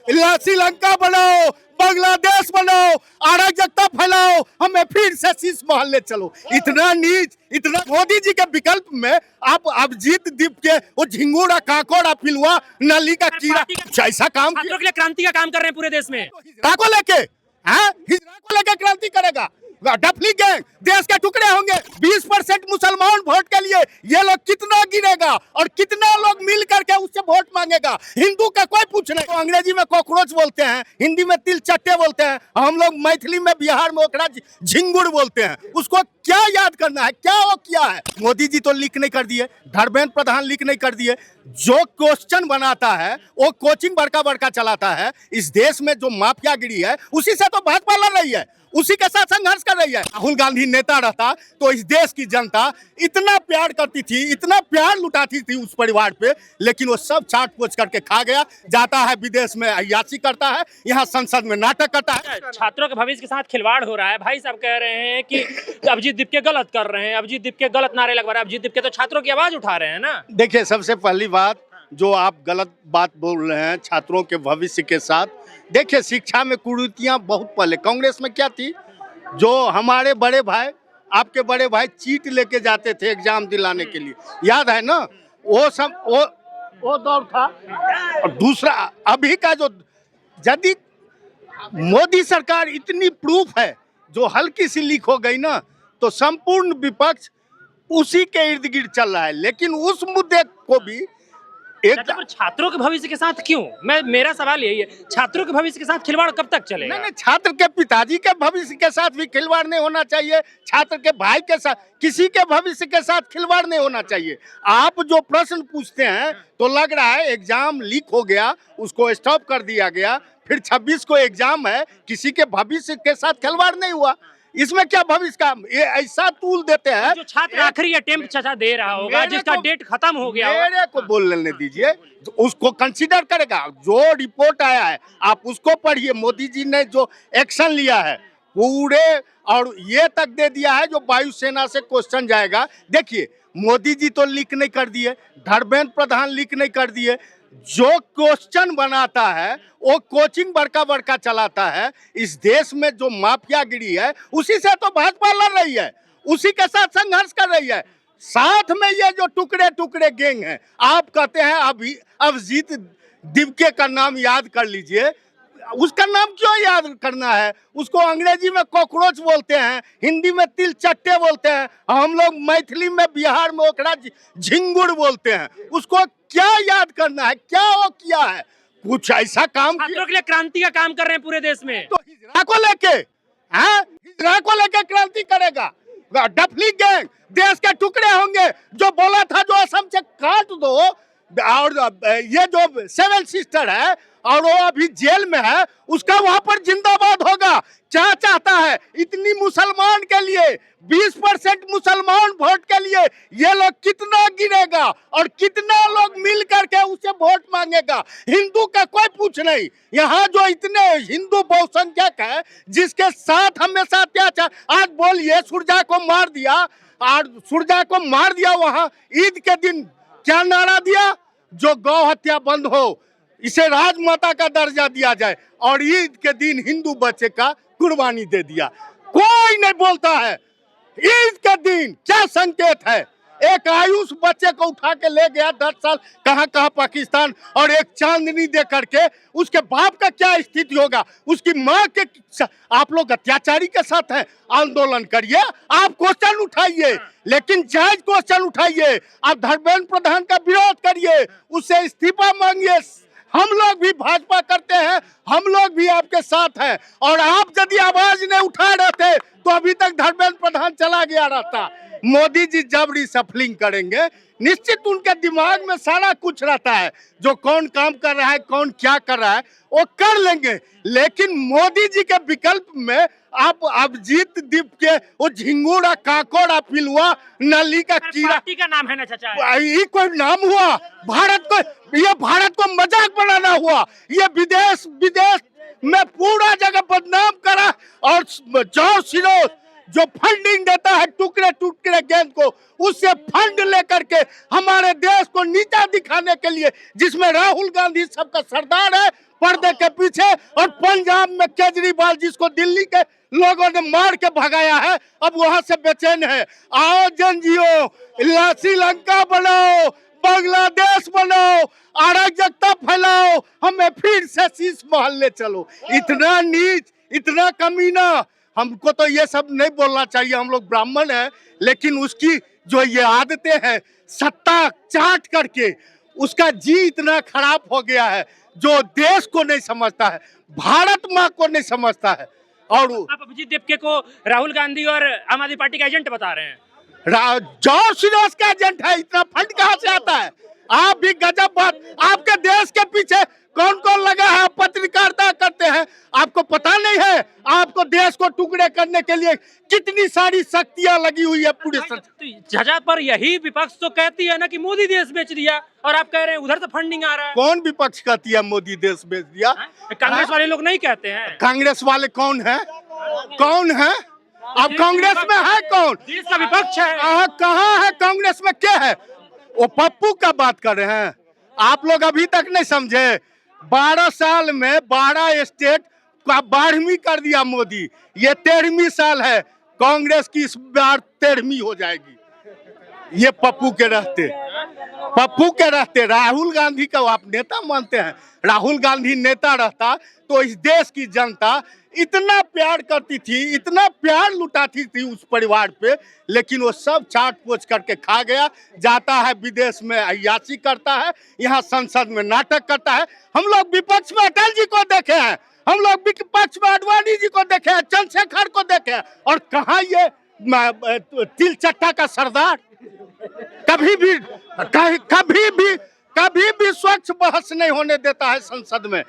श्रीलंका बनाओ, बांग्लादेश बनाओ, अराजकता फैलाओ, हमें फिर से शीश महल ले चलो। इतना नीच, इतना मोदी जी के विकल्प में आप अभिजीत दीप के वो झिंगुरा काकोड़ा पिलुआ नली का कीड़ा ऐसा काम छात्रों के लिए क्रांति का काम कर रहे हैं पूरे देश में। हिजरा को लेके, हाँ हिजरा को लेके क्रांति करेगा। डफली गैंग, देश के टुकड़े होंगे। 20% मुसलमान वोट के लिए ये लोग कितना गिरेगा और कितना लोग मिल करके उससे वोट मांगेगा। हिंदू का कोई पूछ नहीं। तो अंग्रेजी में कॉकरोच बोलते हैं, हिंदी में तिल चट्टे बोलते हैं, हम लोग मैथिली में बिहार में ओकरा झिंगुर बोलते हैं। उसको क्या याद करना है, क्या वो किया है। मोदी जी तो लीक नहीं कर दिए, धर्मेंद्र प्रधान लीक नहीं कर दिए। जो क्वेश्चन बनाता है वो कोचिंग बड़का बड़का चलाता है। इस देश में जो माफियागिरी है उसी से तो भाजपा लड़ रही है, उसी के साथ संघर्ष कर रही है। राहुल गांधी नेता रहता तो इस देश की जनता इतना प्यार करती थी, इतना प्यार लुटाती थी उस परिवार पे, लेकिन वो सब छाट पोछ करके खा गया। जाता है विदेश में अय्याशी करता है, यहाँ संसद में नाटक करता है। छात्रों के भविष्य के साथ खिलवाड़ हो रहा है। भाई साहब कह रहे हैं कि अभिजीत दीप के गलत कर रहे हैं, अभिजीत दीप के गलत नारे लगवा रहे हैं। अभिजीत दीप के तो छात्रों की आवाज उठा रहे हैं ना। देखिए, सबसे पहली बात, जो आप गलत बात बोल रहे हैं छात्रों के भविष्य के साथ, देखिए शिक्षा में कुरीतियां बहुत पहले कांग्रेस में क्या थी। जो हमारे बड़े भाई, आपके बड़े भाई चीट लेके जाते थे एग्जाम दिलाने के लिए, याद है ना। वो सब वो दौर था। और दूसरा अभी का जो, यदि मोदी सरकार इतनी प्रूफ है जो हल्की सी लीक हो गई ना, तो संपूर्ण विपक्ष उसी के इर्द गिर्द चल रहा है। लेकिन उस मुद्दे को भी पर छात्रों के भविष्य के साथ क्यों, मेरा सवाल यही है, छात्रों के भविष्य के साथ खिलवाड़ कब तक चलेगा? नहीं, छात्र के पिताजी के भविष्य के साथ भी खिलवाड़ नहीं होना चाहिए। छात्र के भाई के साथ, किसी के भविष्य के साथ खिलवाड़ नहीं होना चाहिए। आप जो प्रश्न पूछते हैं तो लग रहा है एग्जाम लीक हो गया, उसको स्टॉप कर दिया गया, फिर 26 को एग्जाम है, किसी के भविष्य के साथ खिलवाड़ नहीं हुआ। इसमें क्या भविष्य का ये ऐसा टूल देते हैं। जो छात्र आखिरी अटेम्प्ट चाचा दे रहा होगा, जिसका डेट खत्म हो गया, मेरे को बोल लेने दीजिए, उसको कंसीडर करेगा। जो रिपोर्ट आया है आप उसको पढ़िए। मोदी जी ने जो एक्शन लिया है पूरे, और ये तक दे दिया है जो वायुसेना से क्वेश्चन जाएगा। देखिए, मोदी जी तो लीक नहीं कर दिए, धर्मेंद्र प्रधान लीक नहीं कर दिए। जो क्वेश्चन बनाता है वो कोचिंग बड़का बड़का चलाता है। इस देश में जो माफियागिरी है उसी से तो भाजपा लड़ रही है, उसी के साथ संघर्ष कर रही है। साथ में ये जो टुकड़े टुकड़े गैंग है, आप कहते हैं अभी अभिजीत दिवके का नाम याद कर लीजिए। उसका नाम क्यों याद करना है? उसको अंग्रेजी में कॉकरोच बोलते हैं, हिंदी में तिल चट्टे बोलते हैं, हम लोग मैथिली में बिहार में ओकरा झिंगुर बोलते हैं। उसको क्या याद करना है, क्या वो किया है? कुछ ऐसा काम छात्रों के लिए क्रांति का काम कर रहे हैं पूरे देश में। तो हिजरा को लेके, हाँ हिजरा को लेके क्रांति करेगा। डफली गैंग, देश के टुकड़े होंगे। जो बोला था जो असम से काट दो, और ये जो 7 सिस्टर है और वो अभी जेल में है, उसका वहां पर जिंदाबाद होगा। क्या चाहता है? इतनी मुसलमान के लिए 20% मुसलमान वोट के लिए ये लोग कितना गिरेगा और कितना लोग मिल करके उसे वोट मांगेगा। हिंदू का कोई पूछ नहीं। यहाँ जो इतने हिंदू बहुसंख्यक है जिसके साथ हमेशा अत्याचार, आज बोलिए सुरजा को मार दिया, और सुरजा को मार दिया वहां ईद के दिन क्या नारा दिया? जो गौ हत्या बंद हो, इसे राजमाता का दर्जा दिया जाए, और ईद के दिन हिंदू बच्चे का कुर्बानी दे दिया। कोई नहीं बोलता है। ईद के दिन क्या संकेत है? एक आयुष बच्चे को उठा के ले गया 10 साल कहां कहां पाकिस्तान, और एक चांदनी दे करके उसके बाप का क्या स्थिति होगा, उसकी मां के। आप लोग अत्याचारी के साथ हैं। आंदोलन करिए, आप क्वेश्चन उठाइए, लेकिन जायज क्वेश्चन उठाइए। आप धर्मेंद्र प्रधान का विरोध करिए, उससे इस्तीफा मांगिए। हम लोग भी भाजपा करते हैं, हम लोग भी आपके साथ हैं। और आप यदि आवाज नहीं उठा रहे थे तो अभी तक धर्मेंद्र प्रधान चला गया रहता। मोदी जी जब रिसफलिंग करेंगे, निश्चित उनके दिमाग में सारा कुछ रहता है, जो कौन काम कर रहा है, कौन क्या कर रहा है, वो कर लेंगे। लेकिन मोदी जी के विकल्प में आप अभिजीत दीप के वो झिंगुरा काकोड़ा पिलुआ नली का कीड़ा, पार्टी का नाम है ना चाचा, ये कोई नाम हुआ? भारत को, ये भारत को मजाक बनाना हुआ। ये विदेश में पूरा जगह बदनाम करा, और जॉर्ज सोरोस जो फंडिंग देता है टुकड़े टुकड़े गैंग को, उससे फंड लेकर के हमारे देश को नीचा दिखाने के लिए, जिसमें राहुल गांधी सबका सरदार है पर्दे के पीछे, और पंजाब में केजरीवाल जिसको दिल्ली के लोगों ने मार के भगाया है, अब वहां से बेचैन है। आओ जनजियो, श्रीलंका बनाओ, बांग्लादेश बनाओ, अराजकता फैलाओ, हमें फिर से शीश महल ले चलो। इतना नीच, इतना कमीना, हमको तो ये सब नहीं बोलना चाहिए, हम लोग ब्राह्मण हैं, लेकिन उसकी जो ये आदतें हैं सत्ता चाट करके, उसका जी इतना खराब हो गया है, जो देश को नहीं समझता है, भारत माँ को नहीं समझता है। और आप अभिजीत दिपके को राहुल गांधी और आम आदमी पार्टी का एजेंट बता रहे हैं। जॉर्ज सोरोस का एजेंट है, इतना फंड कहाँ से आता है? आप भी गजब बात, आपके देश के पीछे कौन कौन लगा है? पत्रकारिता करते हैं, आपको पता नहीं है? आपको देश को टुकड़े करने के लिए कितनी सारी शक्तियां लगी हुई है पूरे जजा पर यही विपक्ष तो कहती है ना कि मोदी देश बेच दिया, और आप कह रहे हैं उधर से फंडिंग आ रहा है। कौन विपक्ष कहती है मोदी देश बेच दिया? कांग्रेस वाले लोग नहीं कहते हैं। कांग्रेस वाले कौन है? कौन है? अब कांग्रेस में है कौन? देश का विपक्ष है। कहाँ है कांग्रेस में? क्या है वो? पप्पू का बात कर रहे हैं आप लोग, अभी तक नहीं समझे। 12 साल में 12 स्टेट का 12वीं कर दिया मोदी, ये 13वीं साल है, कांग्रेस की इस बार 13वीं हो जाएगी। ये पप्पू के रहते राहुल गांधी का आप नेता मानते हैं? राहुल गांधी नेता रहता तो इस देश की जनता इतना प्यार करती थी, इतना प्यार लुटाती थी उस परिवार पे, लेकिन वो सब चाट पोच करके खा गया। जाता है विदेश में अय्याशी करता है, यहाँ संसद में नाटक करता है। हम लोग विपक्ष में अटल जी को देखे हैं, हम लोग विपक्ष में आडवाणी जी को देखे हैं, चंद्रशेखर को देखे हैं, और कहाँ ये तिल चट्टा का सरदार? कभी भी स्वच्छ बहस नहीं होने देता है संसद में।